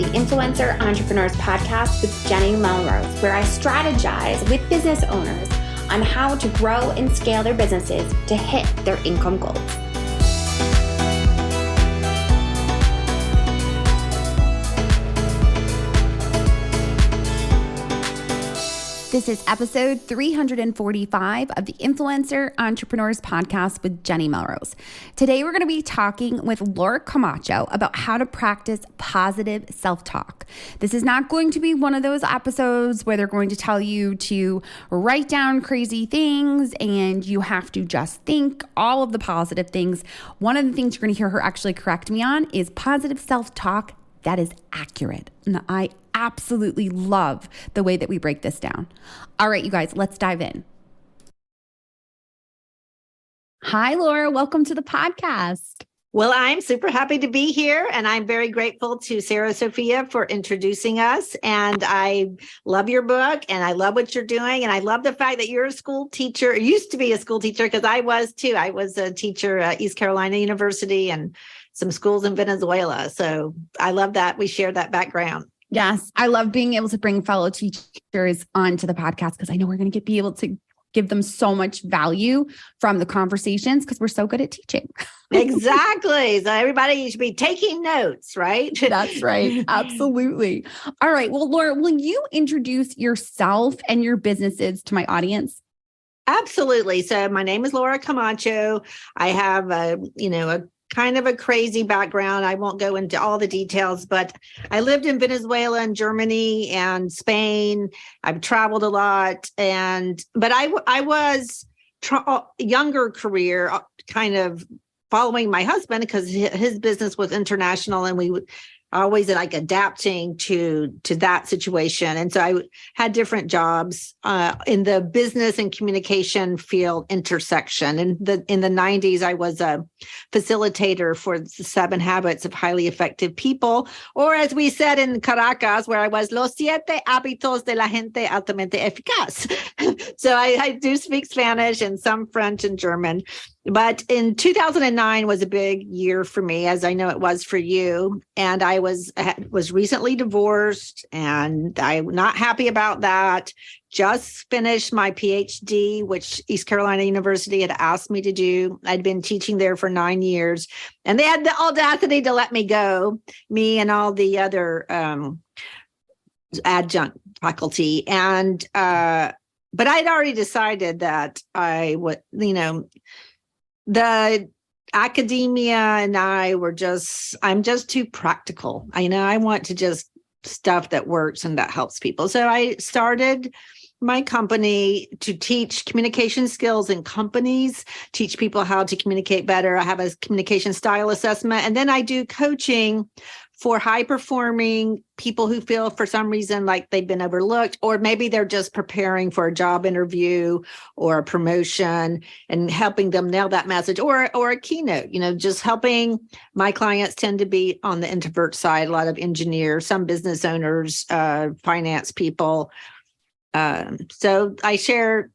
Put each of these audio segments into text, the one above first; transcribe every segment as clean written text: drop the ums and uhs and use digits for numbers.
Influencer Entrepreneurs Podcast with Jenny Melrose, where I strategize with business owners on how to grow and scale their businesses to hit their income goals. This is episode 345 of the Influencer Entrepreneurs Podcast with Jenny Melrose. Today, we're going to be talking with Laura Camacho about how to practice positive self-talk. This is not going to be one of those episodes where they're going to tell you to write down crazy things and you have to just think all of the positive things. One of the things you're going to hear her actually correct me on is positive self-talk that is accurate. And I absolutely love the way that we break this down. All right, you guys, let's dive in. Hi, Laura. Welcome to the podcast. Well, I'm super happy to be here, and I'm very grateful to Sarah Sophia for introducing us. And I love your book, and I love what you're doing, and I love the fact that you're a school teacher, or used to be a school teacher, because I was too. I was a teacher at East Carolina University and some schools in Venezuela. So I love that we share that background. Yes, I love being able to bring fellow teachers onto the podcast because I know we're going to be able to give them so much value from the conversations because we're so good at teaching. Exactly. So everybody should be taking notes, right? That's right. Absolutely. All right. Well, Laura, will you introduce yourself and your businesses to my audience? Absolutely. So my name is Laura Camacho. I have a kind of a crazy background. I won't go into all the details, but I lived in Venezuela and Germany and Spain. I've traveled a lot, but I was younger career kind of following my husband because his business was international, and we would always like adapting to that situation. And so I had different jobs in the business and communication field intersection. In the 90s, I was a facilitator for the 7 Habits of Highly Effective People, or as we said in Caracas, where I was, los 7 hábitos de la gente altamente eficaz. So I do speak Spanish and some French and German. But in 2009 was a big year for me, as I know it was for you. And I was recently divorced, and I'm not happy about that. Just finished my PhD, which East Carolina University had asked me to do. I'd been teaching there for 9 years, and they had the audacity to let me go, me and all the other adjunct faculty. But I'd already decided that I would, the academia and I'm just too practical. I want to just stuff that works and that helps people. So I started my company to teach communication skills in companies, teach people how to communicate better. I have a communication style assessment, and then I do coaching for high-performing people who feel for some reason like they've been overlooked, or maybe they're just preparing for a job interview or a promotion and helping them nail that message, or a keynote, just helping. My clients tend to be on the introvert side, a lot of engineers, some business owners, finance people. So I share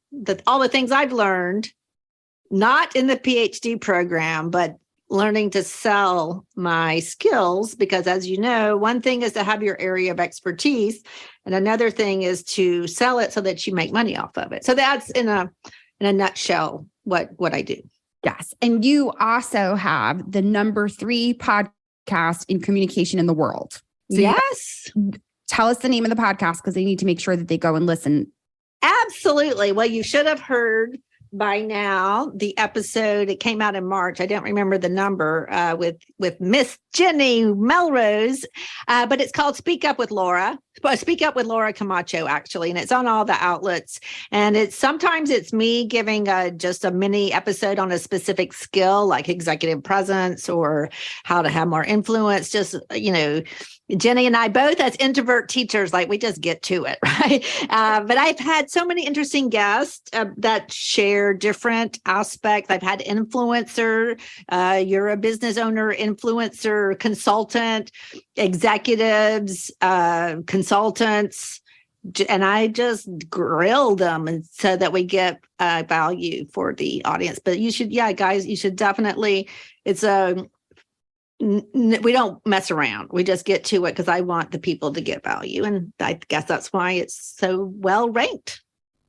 all the things I've learned, not in the PhD program, but learning to sell my skills, because as you know, one thing is to have your area of expertise, and another thing is to sell it so that you make money off of it. So that's in a nutshell what I do. Yes. And you also have the number 3 podcast in communication in the world. So yes. Tell us the name of the podcast because they need to make sure that they go and listen. Absolutely. Well, you should have heard by now the episode. It came out in March. I don't remember the number with Miss Jenny Melrose, but it's called Speak Up with Laura. Speak Up with Laura Camacho, actually, and it's on all the outlets. And sometimes it's me giving just a mini episode on a specific skill, like executive presence or how to have more influence. Just Jenny and I both, as introvert teachers, like we just get to it, right? But I've had so many interesting guests that share different aspects. I've had influencer, you're a business owner, influencer, consultant, executives, consultants, and I just grill them and so that we get value for the audience. But you should, guys, you should definitely, it's We don't mess around. We just get to it because I want the people to get value. And I guess that's why it's so well ranked.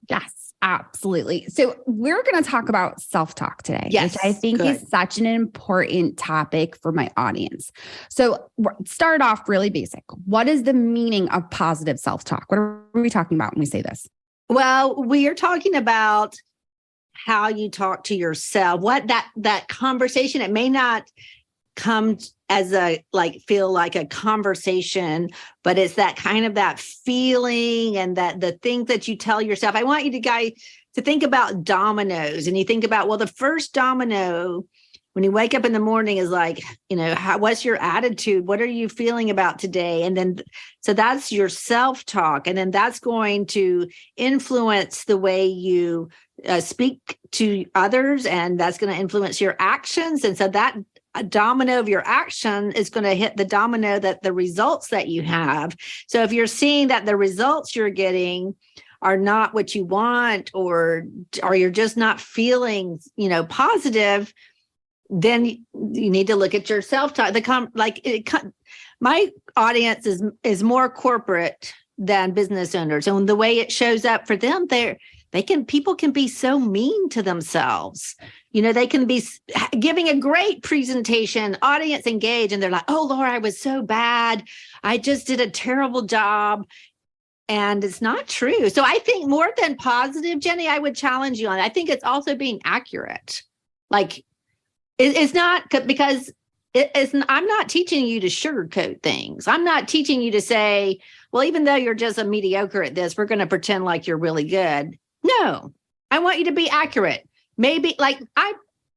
Yes, absolutely. So we're going to talk about self-talk today, Yes, which I think is such an important topic for my audience. So start off really basic. What is the meaning of positive self-talk? What are we talking about when we say this? Well, we are talking about how you talk to yourself, what that conversation, it may not come as feel like a conversation, but it's that kind of that feeling and that the things that you tell yourself. I want you to think about dominoes, and you think about, well, the first domino when you wake up in the morning is like, what's your attitude? What are you feeling about today? And then, so that's your self-talk. And then that's going to influence the way you speak to others, and that's going to influence your actions. And so that a domino of your action is going to hit the domino that the results that you have. So if you're seeing that the results you're getting are not what you want, or you're just not feeling, positive, then you need to look at your self-talk. My audience is more corporate than business owners, and the way it shows up for them, people can be so mean to themselves. They can be giving a great presentation, audience engaged, and they're like, "Oh, Laura, I was so bad. I just did a terrible job." And it's not true. So I think more than positive, Jenny, I would challenge you on it. I think it's also being accurate. Like, it's not because I'm not teaching you to sugarcoat things. I'm not teaching you to say, well, even though you're just a mediocre at this, we're going to pretend like you're really good. No, I want you to be accurate. Maybe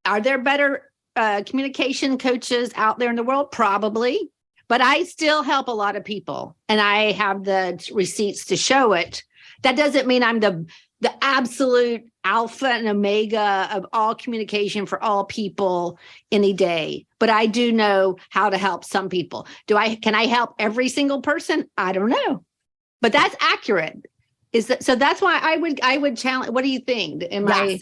are there better communication coaches out there in the world? Probably, but I still help a lot of people, and I have the receipts to show it. That doesn't mean I'm the absolute alpha and omega of all communication for all people any day, but I do know how to help some people. Can I help every single person? I don't know, but that's accurate. So that's why I would challenge. What do you think?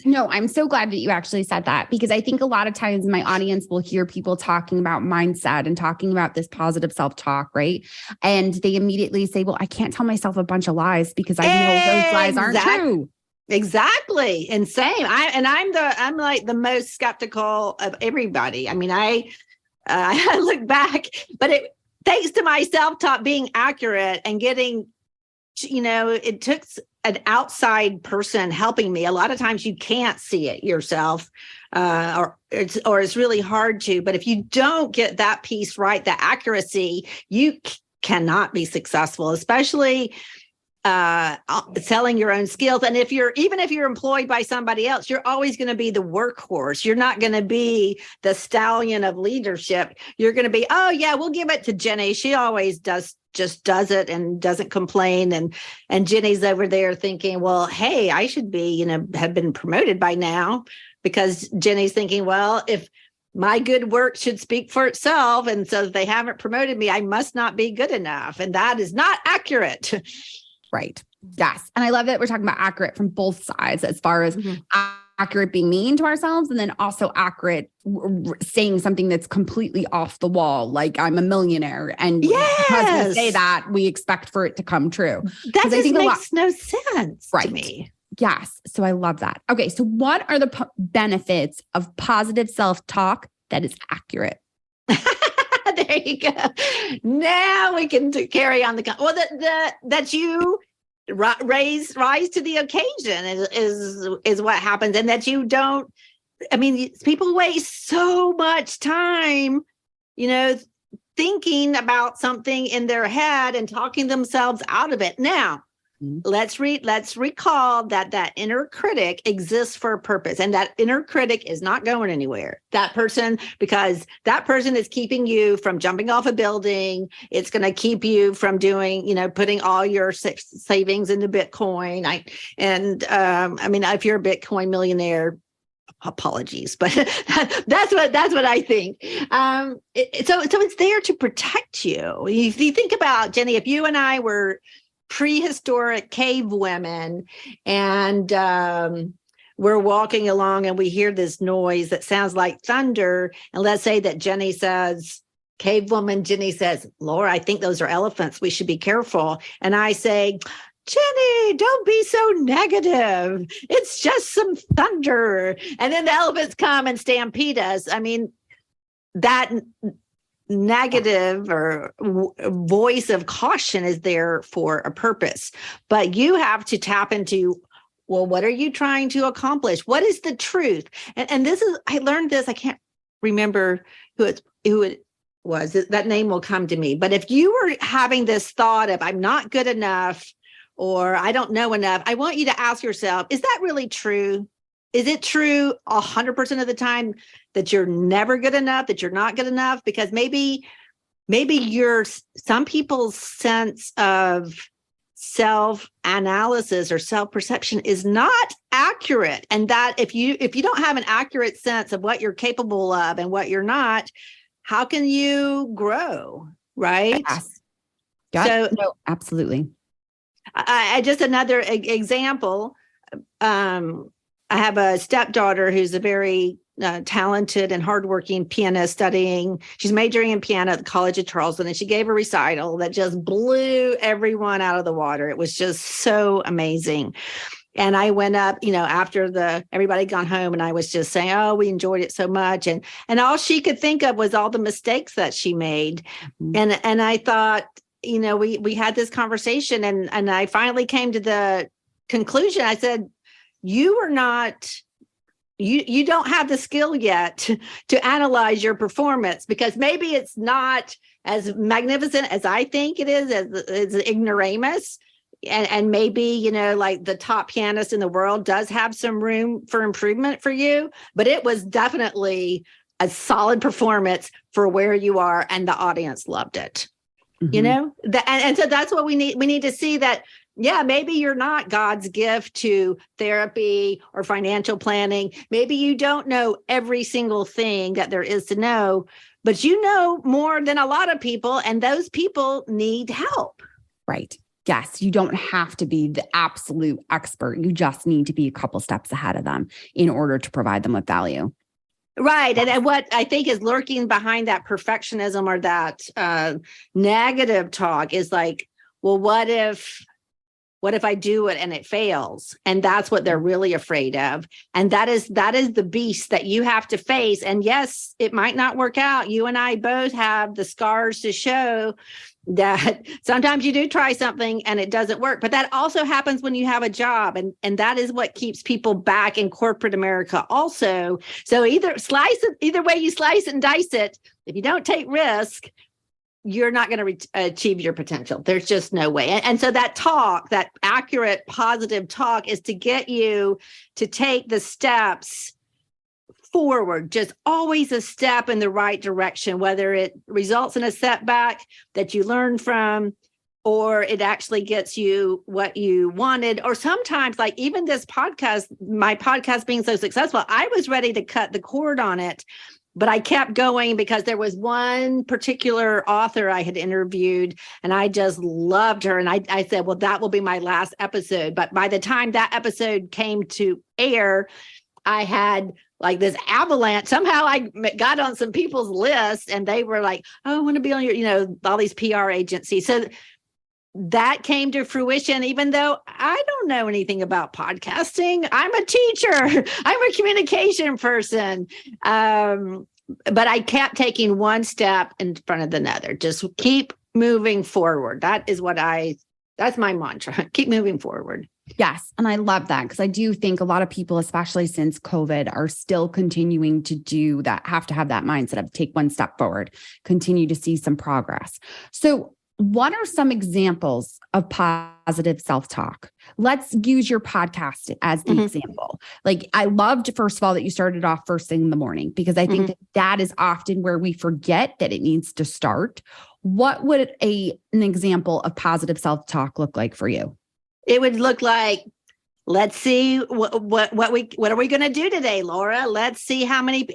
No, I'm so glad that you actually said that, because I think a lot of times my audience will hear people talking about mindset and talking about this positive self-talk, right? And they immediately say, well, I can't tell myself a bunch of lies because I know those lies aren't true. Exactly. And same. I'm like the most skeptical of everybody. I mean, I look back, but thanks to my self-talk being accurate and getting, it took an outside person helping me. A lot of times you can't see it yourself, or it's really hard to. But if you don't get that piece right, the accuracy, you cannot be successful, especially selling your own skills. And even if you're employed by somebody else, you're always going to be the workhorse. You're not going to be the stallion of leadership. You're going to be, oh yeah, we'll give it to Jenny. She always does it and doesn't complain. And Jenny's over there thinking, well, hey, I should be, have been promoted by now, because Jenny's thinking, well, if my good work should speak for itself, and so if they haven't promoted me, I must not be good enough. And that is not accurate. Right. Yes. And I love that we're talking about accurate from both sides, as far as accurate being mean to ourselves, and then also accurate saying something that's completely off the wall, like I'm a millionaire. And because we say that, we expect for it to come true. That just makes no sense to me. Yes. So I love that. Okay. So what are the benefits of positive self-talk that is accurate? There you go. Now we can carry on that you rise to the occasion is what happens, and that you don't. I mean, people waste so much time, thinking about something in their head and talking themselves out of it. Now, let's recall that inner critic exists for a purpose, and that inner critic is not going anywhere. Because that person is keeping you from jumping off a building. It's going to keep you from doing, putting all your savings into Bitcoin. If you're a Bitcoin millionaire, apologies, but that's what I think. So it's there to protect you. If you think about, Jenny, if you and I were prehistoric cave women, and we're walking along and we hear this noise that sounds like thunder, and let's say that Jenny says, cave woman Jenny says, Laura, I think those are elephants. We should be careful. And I say, Jenny, don't be so negative. It's just some thunder. And then the elephants come and stampede us. I mean, that negative or voice of caution is there for a purpose. But you have to tap into, well, what are you trying to accomplish? What is the truth? And this is, I learned this, I can't remember who it was. That name will come to me. But if you were having this thought of, I'm not good enough, or I don't know enough, I want you to ask yourself, is that really true? Is it true 100% of the time that you're never good enough, that you're not good enough? Because maybe some people's sense of self-analysis or self-perception is not accurate. And that if you don't have an accurate sense of what you're capable of and what you're not, how can you grow? Right? Yes. So no, absolutely. I just another example. I have a stepdaughter who's a very talented and hardworking pianist studying. She's majoring in piano at the College of Charleston, and she gave a recital that just blew everyone out of the water. It was just so amazing. And I went up, after everybody gone home, and I was just saying, oh, we enjoyed it so much. And all she could think of was all the mistakes that she made. Mm-hmm. And I thought, we had this conversation, and I finally came to the conclusion. I said, you don't have the skill yet to analyze your performance, because maybe it's not as magnificent as I think it is, as ignoramus. And maybe, like the top pianist in the world does have some room for improvement for you, but it was definitely a solid performance for where you are, and the audience loved it. Mm-hmm. And so that's what we need. We need to see that, yeah, maybe you're not God's gift to therapy or financial planning. Maybe you don't know every single thing that there is to know, but you know more than a lot of people, and those people need help. Right. Yes, you don't have to be the absolute expert. You just need to be a couple steps ahead of them in order to provide them with value. Right. And what I think is lurking behind that perfectionism or that negative talk is like, well, what if I do it and it fails? And that's what they're really afraid of. And that is the beast that you have to face. And yes, it might not work out. You and I both have the scars to show that sometimes you do try something and it doesn't work. But that also happens when you have a job. And that is what keeps people back in corporate America also. So either way you slice and dice it, if you don't take risk, you're not going to achieve your potential. There's just no way. And so that accurate, positive talk is to get you to take the steps forward, just always a step in the right direction, whether it results in a setback that you learn from, or it actually gets you what you wanted. Or sometimes, like even this podcast, my podcast being so successful, I was ready to cut the cord on it, but I kept going because there was one particular author I had interviewed and I just loved her. And I said, well, that will be my last episode. But by the time that episode came to air, I had like this avalanche. Somehow I got on some people's lists and they were like, oh, I want to be on your, all these PR agencies. So that came to fruition, even though I don't know anything about podcasting. I'm a teacher. I'm a communication person. But I kept taking one step in front of another. Just keep moving forward. That's my mantra. Keep moving forward. Yes. And I love that, because I do think a lot of people, especially since COVID, are still continuing to do that, have to have that mindset of take one step forward, continue to see some progress. So what are some examples of positive self-talk? Let's use your podcast as the example. Like, I loved, first of all, that you started off first thing in the morning, because I think that is often where we forget that it needs to start. What would an example of positive self-talk look like for you? It would look like, let's see what are we going to do today, Laura? Let's see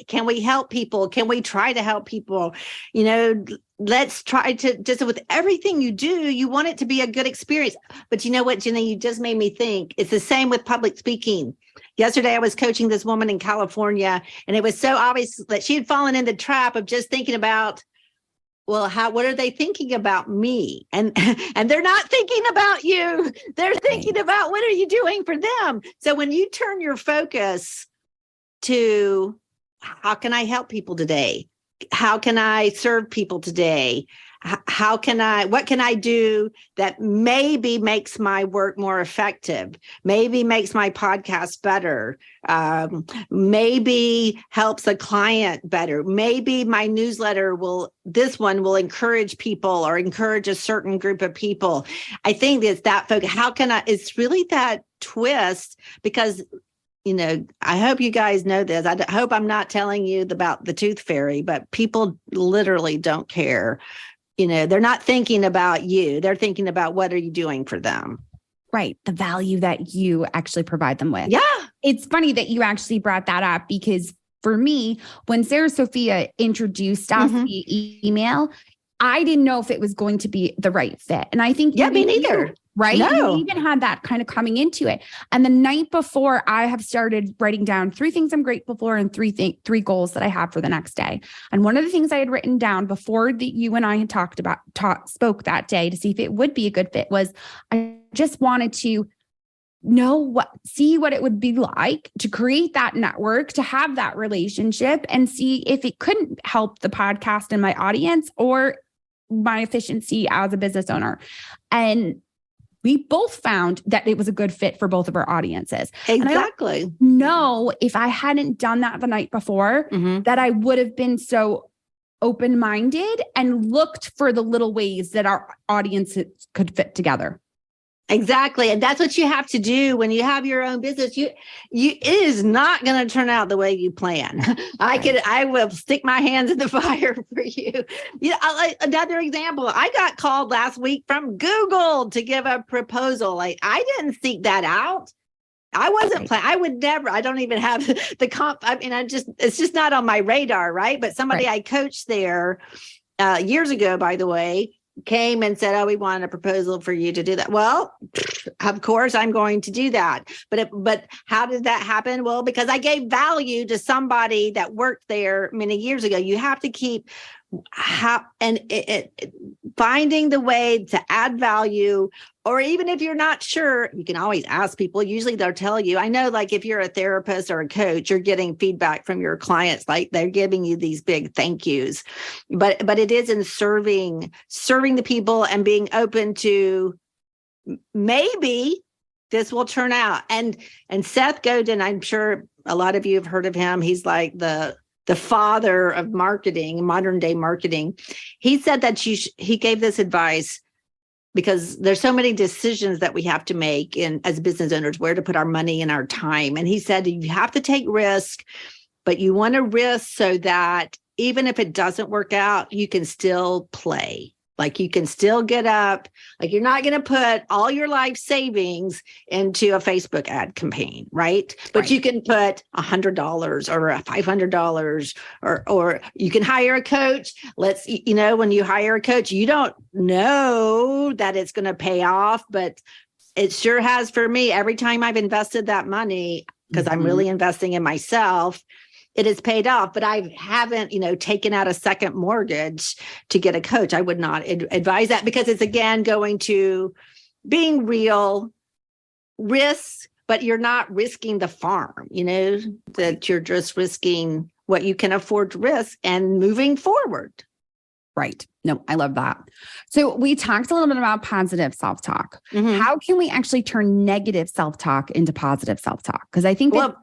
can we help people? Can we try to help people? Let's try to, just with everything you do, you want it to be a good experience. But you know what, Jenny, you just made me think. It's the same with public speaking. Yesterday, I was coaching this woman in California, and it was so obvious that she had fallen in the trap of just thinking about well, what are they thinking about me? And and they're not thinking about you. They're thinking about what are you doing for them. So when you turn your focus to how can I help people today? How can I serve people today? What can I do that maybe makes my work more effective? Maybe makes my podcast better. Maybe helps a client better. Maybe my newsletter this one will encourage people or encourage a certain group of people. I think it's that focus. It's really that twist because I hope you guys know this. I hope I'm not telling you about the tooth fairy, but people literally don't care. They're not thinking about you. They're thinking about what are you doing for them? Right. The value that you actually provide them with. Yeah. It's funny that you actually brought that up because for me, when Sarah Sophia introduced us via email, I didn't know if it was going to be the right fit. And I think me neither. Right? No. You even had that kind of coming into it. And the night before, I have started writing down 3 things I'm grateful for and three goals that I have for the next day. And one of the things I had written down before you and I had spoke that day to see if it would be a good fit was I just wanted to see what it would be like to create that network, to have that relationship and see if it couldn't help the podcast and my audience or my efficiency as a business owner. And we both found that it was a good fit for both of our audiences. Exactly. And I don't know if I hadn't done that the night before, that I would have been so open-minded and looked for the little ways that our audiences could fit together. Exactly. And that's what you have to do when you have your own business. It is not going to turn out the way you plan. I will stick my hands in the fire for you. Another example, I got called last week from Google to give a proposal. I didn't seek that out. I wasn't planning. I would never, I don't even have the comp. I mean, it's just not on my radar. Right. But somebody I coached there years ago, by the way, came and said, we want a proposal for you to do that. Well, of course, I'm going to do that. But how did that happen? Well, because I gave value to somebody that worked there many years ago. You have to keep finding the way to add value, or even if you're not sure, you can always ask people. Usually they'll tell you. I know, like if you're a therapist or a coach, you're getting feedback from your clients, like they're giving you these big thank yous. But it is in serving the people and being open to maybe this will turn out. And Seth Godin, I'm sure a lot of you have heard of him. He's like the father of marketing, modern day marketing. He said that he gave this advice because there's so many decisions that we have to make as business owners, where to put our money and our time. And he said, you have to take risk, but you want to risk so that even if it doesn't work out, you can still play. Like you can still get up, like you're not going to put all your life savings into a Facebook ad campaign, right? But you can put $100 or $500 or you can hire a coach. When you hire a coach, you don't know that it's going to pay off, but it sure has for me. Every time I've invested that money, because I'm really investing in myself, it has paid off, but I haven't, taken out a second mortgage to get a coach. I would not advise that because it's, again, going to being real risks, but you're not risking the farm, that you're just risking what you can afford to risk and moving forward. Right. No, I love that. So we talked a little bit about positive self-talk. How can we actually turn negative self-talk into positive self-talk? Because I think that's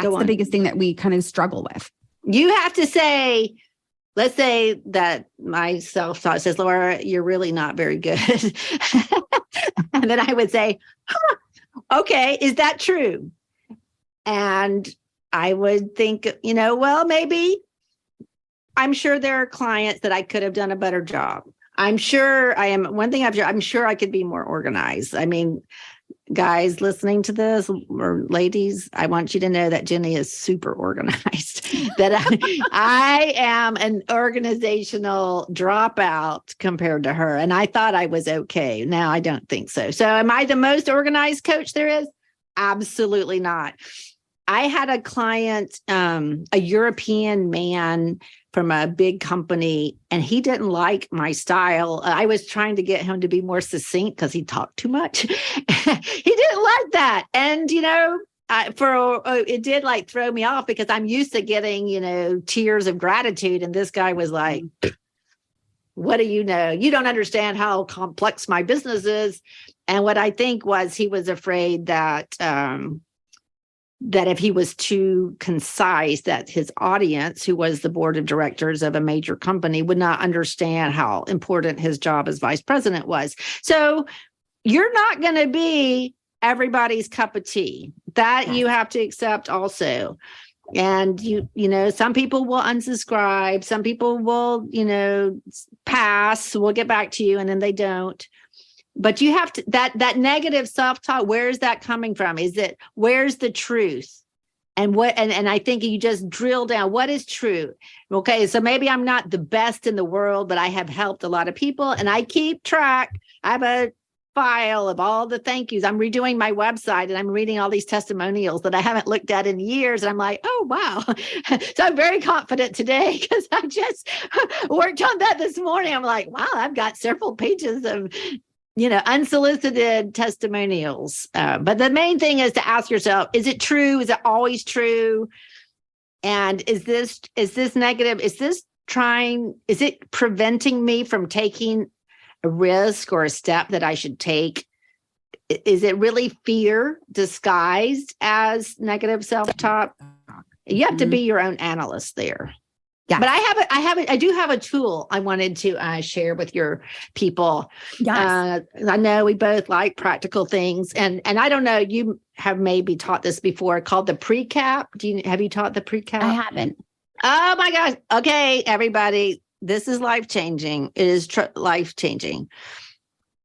the biggest thing that we kind of struggle with. You have to say, let's say that my self-talk says, Laura, you're really not very good. And then I would say, okay, is that true? And I would think, well, maybe I'm sure there are clients that I could have done a better job. I'm sure I'm sure I could be more organized. I mean, guys listening to this, or ladies, I want you to know that Jenny is super organized, that I am an organizational dropout compared to her. And I thought I was okay. Now I don't think so. So am I the most organized coach there is? Absolutely not. I had a client, a European man from a big company, and he didn't like my style. I was trying to get him to be more succinct because he talked too much. He didn't like that. And, it did like throw me off because I'm used to getting, tears of gratitude. And this guy was like, what do you know? You don't understand how complex my business is. And what I think was he was afraid that if he was too concise, that his audience, who was the board of directors of a major company, would not understand how important his job as vice president was. So you're not going to be everybody's cup of tea. That you have to accept also. And some people will unsubscribe, some people will, pass, we'll get back to you, and then they don't. But you have to, that negative self-talk, where is that coming from? Where's the truth? And I think you just drill down, what is true? Okay, so maybe I'm not the best in the world, but I have helped a lot of people, and I keep track. I have a file of all the thank yous. I'm redoing my website, and I'm reading all these testimonials that I haven't looked at in years. And I'm like, oh, wow. So I'm very confident today because I just worked on that this morning. I'm like, wow, I've got several pages of unsolicited testimonials. But the main thing is to ask yourself, is it true? Is it always true? And is this negative? Is it preventing me from taking a risk or a step that I should take? Is it really fear disguised as negative self-talk? You have to be your own analyst there. Yeah. But I do have a tool I wanted to share with your people. Yes. I know we both like practical things, and I don't know, you have maybe taught this before, called the pre-cap. Have you taught the pre-cap? I haven't. Oh my gosh. Okay, everybody. This is life-changing. It is life-changing.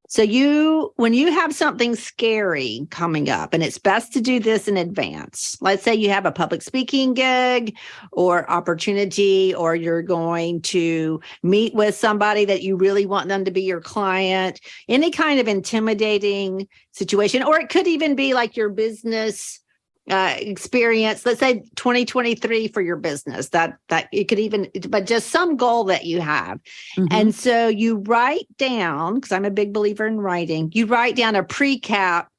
So when you have something scary coming up, and it's best to do this in advance. Let's say you have a public speaking gig or opportunity, or you're going to meet with somebody that you really want them to be your client, any kind of intimidating situation, or it could even be like your business experience, let's say 2023 for your business, that it could even, but just some goal that you have. Mm-hmm. And so you write down, because I'm a big believer in writing, you write down a pre-cap,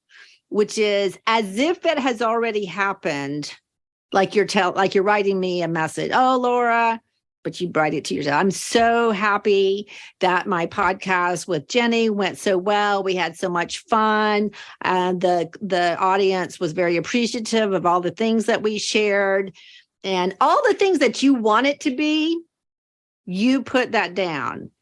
which is as if it has already happened. Like you're writing me a message. Oh, Laura, but you write it to yourself. I'm so happy that my podcast with Jenny went so well. We had so much fun. The audience was very appreciative of all the things that we shared, and all the things that you want it to be, you put that down.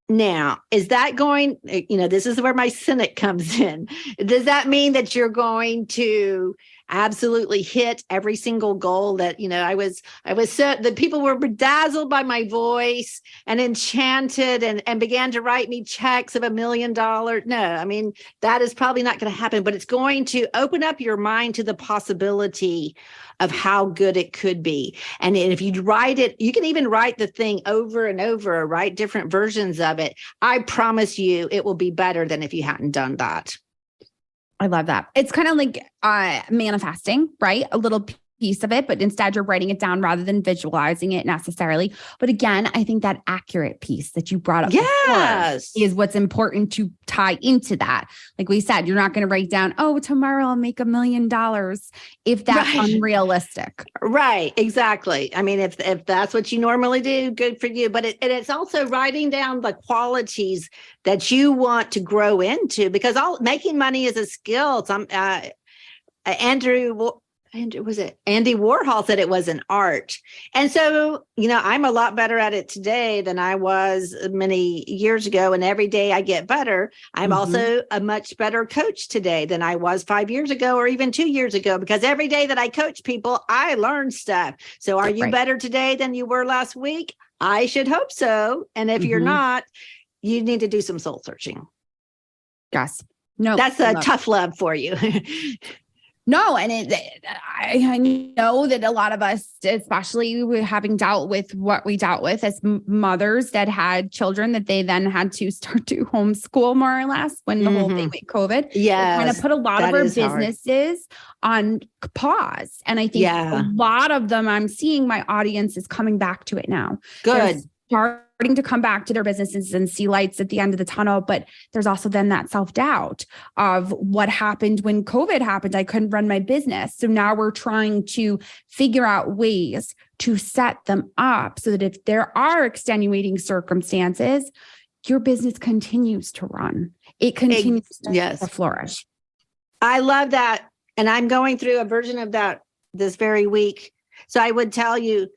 Now, is that going, this is where my cynic comes in. Does that mean that you're going to absolutely hit every single goal that, I was so, the people were bedazzled by my voice and enchanted and began to write me checks of $1 million? No, I mean, that is probably not going to happen, but it's going to open up your mind to the possibility of how good it could be. And if you write it, you can even write the thing over and over, write different versions of it. I promise you it will be better than if you hadn't done that. I love that. It's kind of like manifesting, right? A little piece of it, but instead you're writing it down rather than visualizing it necessarily. But again, I think that accurate piece that you brought up is what's important to tie into that. Like we said, you're not going to write down, oh, tomorrow I'll make $1 million if that's unrealistic. Right. Exactly. I mean, if that's what you normally do, good for you. But it's also writing down the qualities that you want to grow into, because making money is a skill. Andy Warhol said it was an art. And so, I'm a lot better at it today than I was many years ago. And every day I get better. I'm also a much better coach today than I was 5 years ago or even 2 years ago, because every day that I coach people, I learn stuff. So are you better today than you were last week? I should hope so. And if you're not, you need to do some soul searching. Yes. No, that's a tough love for you. No, and I know that a lot of us, especially having dealt with what we dealt with as mothers that had children that they then had to start to homeschool more or less when the whole thing with COVID, it kind of put a lot of our businesses on pause. And I think a lot of them, I'm seeing my audience is coming back to it now. Good. They're starting to come back to their businesses and see lights at the end of the tunnel. But there's also then that self-doubt of what happened when COVID happened. I couldn't run my business. So now we're trying to figure out ways to set them up so that if there are extenuating circumstances, your business continues to run. It continues to flourish. I love that. And I'm going through a version of that this very week. So I would tell you,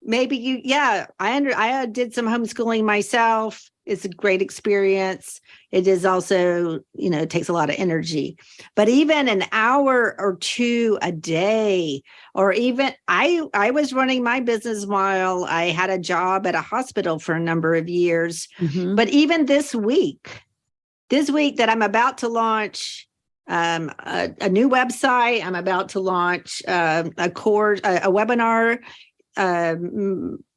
maybe I did some homeschooling myself. It's a great experience. It is also, it takes a lot of energy, but even an hour or two a day, or even I was running my business while I had a job at a hospital for a number of years. But even this week that I'm about to launch a new website, I'm about to launch a course, a webinar,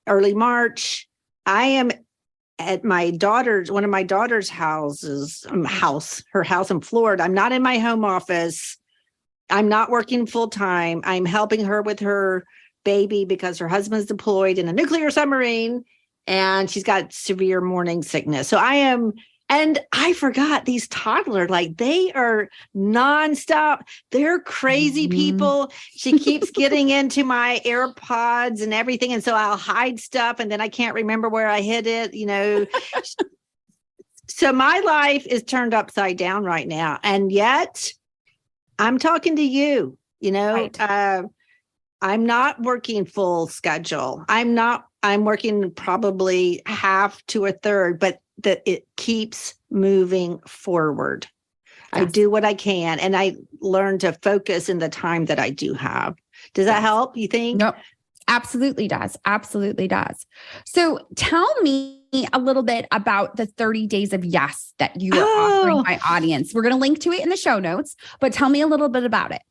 early March. I am at one of my daughter's her house in Florida. I'm not in my home office. I'm not working full time. I'm helping her with her baby because her husband's deployed in a nuclear submarine and she's got severe morning sickness. So and I forgot these toddlers, like they are nonstop. They're crazy people. She keeps getting into my AirPods and everything. And so I'll hide stuff and then I can't remember where I hid it, So my life is turned upside down right now. And yet I'm talking to you, right. I'm not working full schedule. I'm working probably half to a third, but that it keeps moving forward. Yes. I do what I can, and I learn to focus in the time that I do have. Does that help, you think? Nope. Absolutely does. Absolutely does. So tell me a little bit about the 30 days of yes that you are offering my audience. We're going to link to it in the show notes, but tell me a little bit about it.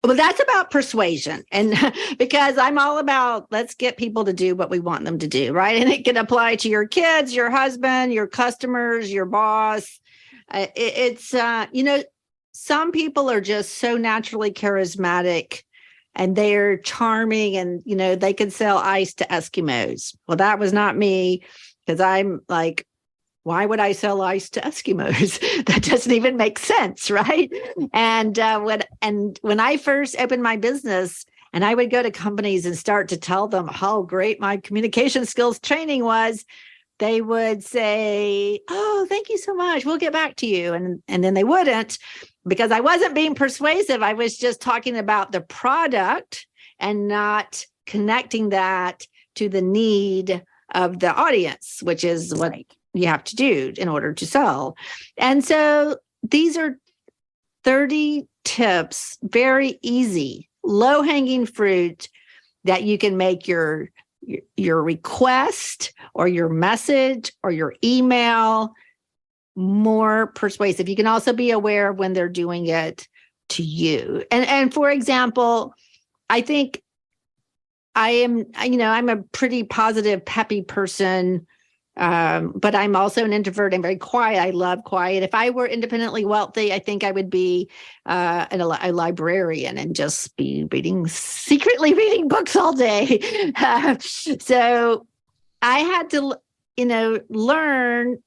Well, that's about persuasion. And because I'm all about, let's get people to do what we want them to do, right? And it can apply to your kids, your husband, your customers, your boss. Some people are just so naturally charismatic and they're charming and, they can sell ice to Eskimos. Well, that was not me because I'm like, why would I sell ice to Eskimos? That doesn't even make sense, right? And when I first opened my business, and I would go to companies and start to tell them how great my communication skills training was, they would say, "Oh, thank you so much. We'll get back to you," and then they wouldn't, because I wasn't being persuasive. I was just talking about the product and not connecting that to the need of the audience, which is what you have to do in order to sell. And so these are 30 tips, very easy, low-hanging fruit that you can make your request or your message or your email more persuasive. You can also be aware of when they're doing it to you. And for example, I think I'm a pretty positive, peppy person. But I'm also an introvert. I'm very quiet. I love quiet. If I were independently wealthy, I think I would be a librarian and just be secretly reading books all day. So I had to, learn.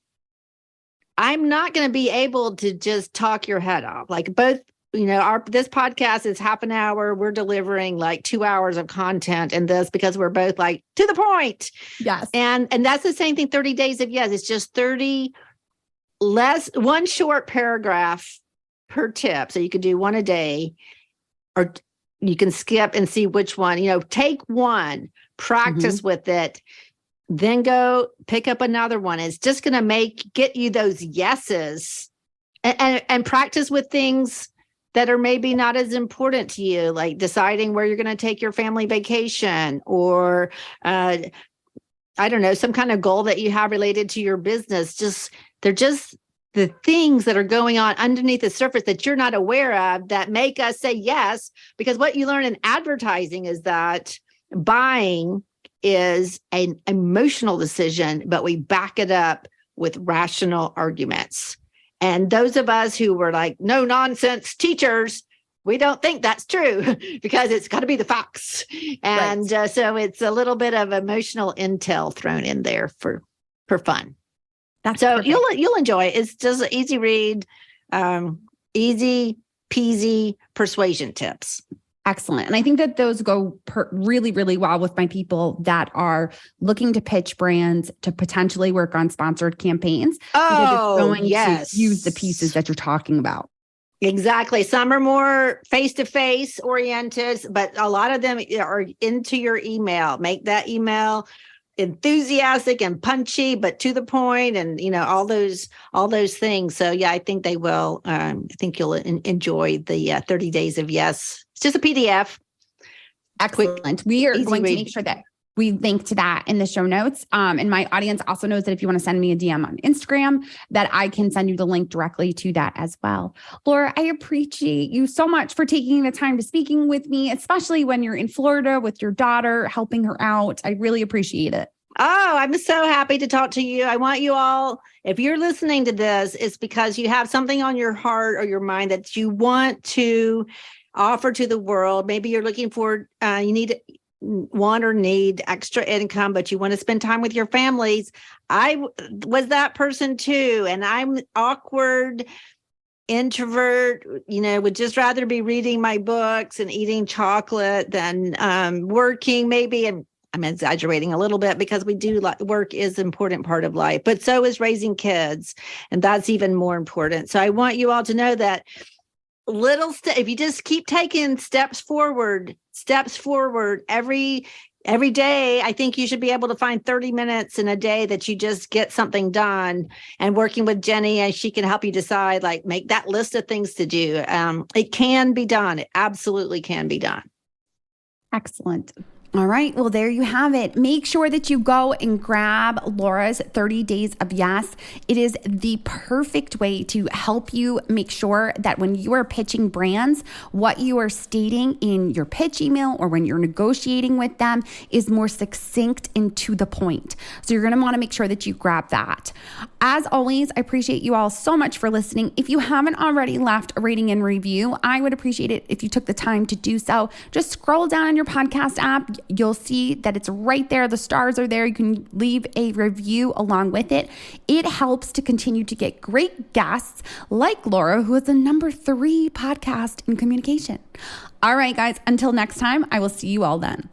I'm not going to be able to just talk your head off. Like both, this podcast is half an hour. We're delivering like 2 hours of content in this because we're both like to the point. Yes. And that's the same thing. 30 days of yes. It's just 30 one short paragraph per tip. So you could do one a day, or you can skip and see which one, take one, practice with it, then go pick up another one. It's just going to get you those yeses and practice with things that are maybe not as important to you, like deciding where you're going to take your family vacation, or I don't know, some kind of goal that you have related to your business. They're just the things that are going on underneath the surface that you're not aware of that make us say yes. Because what you learn in advertising is that buying is an emotional decision, but we back it up with rational arguments. And those of us who were like, no nonsense teachers, we don't think that's true because it's got to be the facts. And so it's a little bit of emotional intel thrown in there for fun. That's so perfect. you'll enjoy it. It's just an easy read, easy peasy persuasion tips. Excellent. And I think that those go really, really well with my people that are looking to pitch brands to potentially work on sponsored campaigns. Because it's going to use the pieces that you're talking about. Exactly. Some are more face-to-face oriented, but a lot of them are into your email. Make that email enthusiastic and punchy, but to the point, and all those things. So yeah, I think they will. I think you'll enjoy the 30 Days of Yes. It's just a PDF. Excellent. We are going to make sure that we link to that in the show notes. And my audience also knows that if you want to send me a DM on Instagram, that I can send you the link directly to that as well. Laura, I appreciate you so much for taking the time to speaking with me, especially when you're in Florida with your daughter, helping her out. I really appreciate it. Oh, I'm so happy to talk to you. I want you all, if you're listening to this, it's because you have something on your heart or your mind that you want to offer to the world. Maybe you're looking for, want or need extra income, but you want to spend time with your families. I was that person too. And I'm awkward, introvert, would just rather be reading my books and eating chocolate than working maybe. And I'm exaggerating a little bit because we do work is an important part of life, but so is raising kids. And that's even more important. So I want you all to know that if you just keep taking steps forward every day, I think you should be able to find 30 minutes in a day that you just get something done. And working with Jenny, and she can help you decide, make that list of things to do. It can be done. It absolutely can be done. Excellent. All right. Well, there you have it. Make sure that you go and grab Laura's 30 Days of Yes. It is the perfect way to help you make sure that when you are pitching brands, what you are stating in your pitch email or when you're negotiating with them is more succinct and to the point. So you're going to want to make sure that you grab that. As always, I appreciate you all so much for listening. If you haven't already left a rating and review, I would appreciate it if you took the time to do so. Just scroll down on your podcast app. You'll see that it's right there. The stars are there. You can leave a review along with it. It helps to continue to get great guests like Laura, who is the number 3 podcast in communication. All right, guys, until next time, I will see you all then.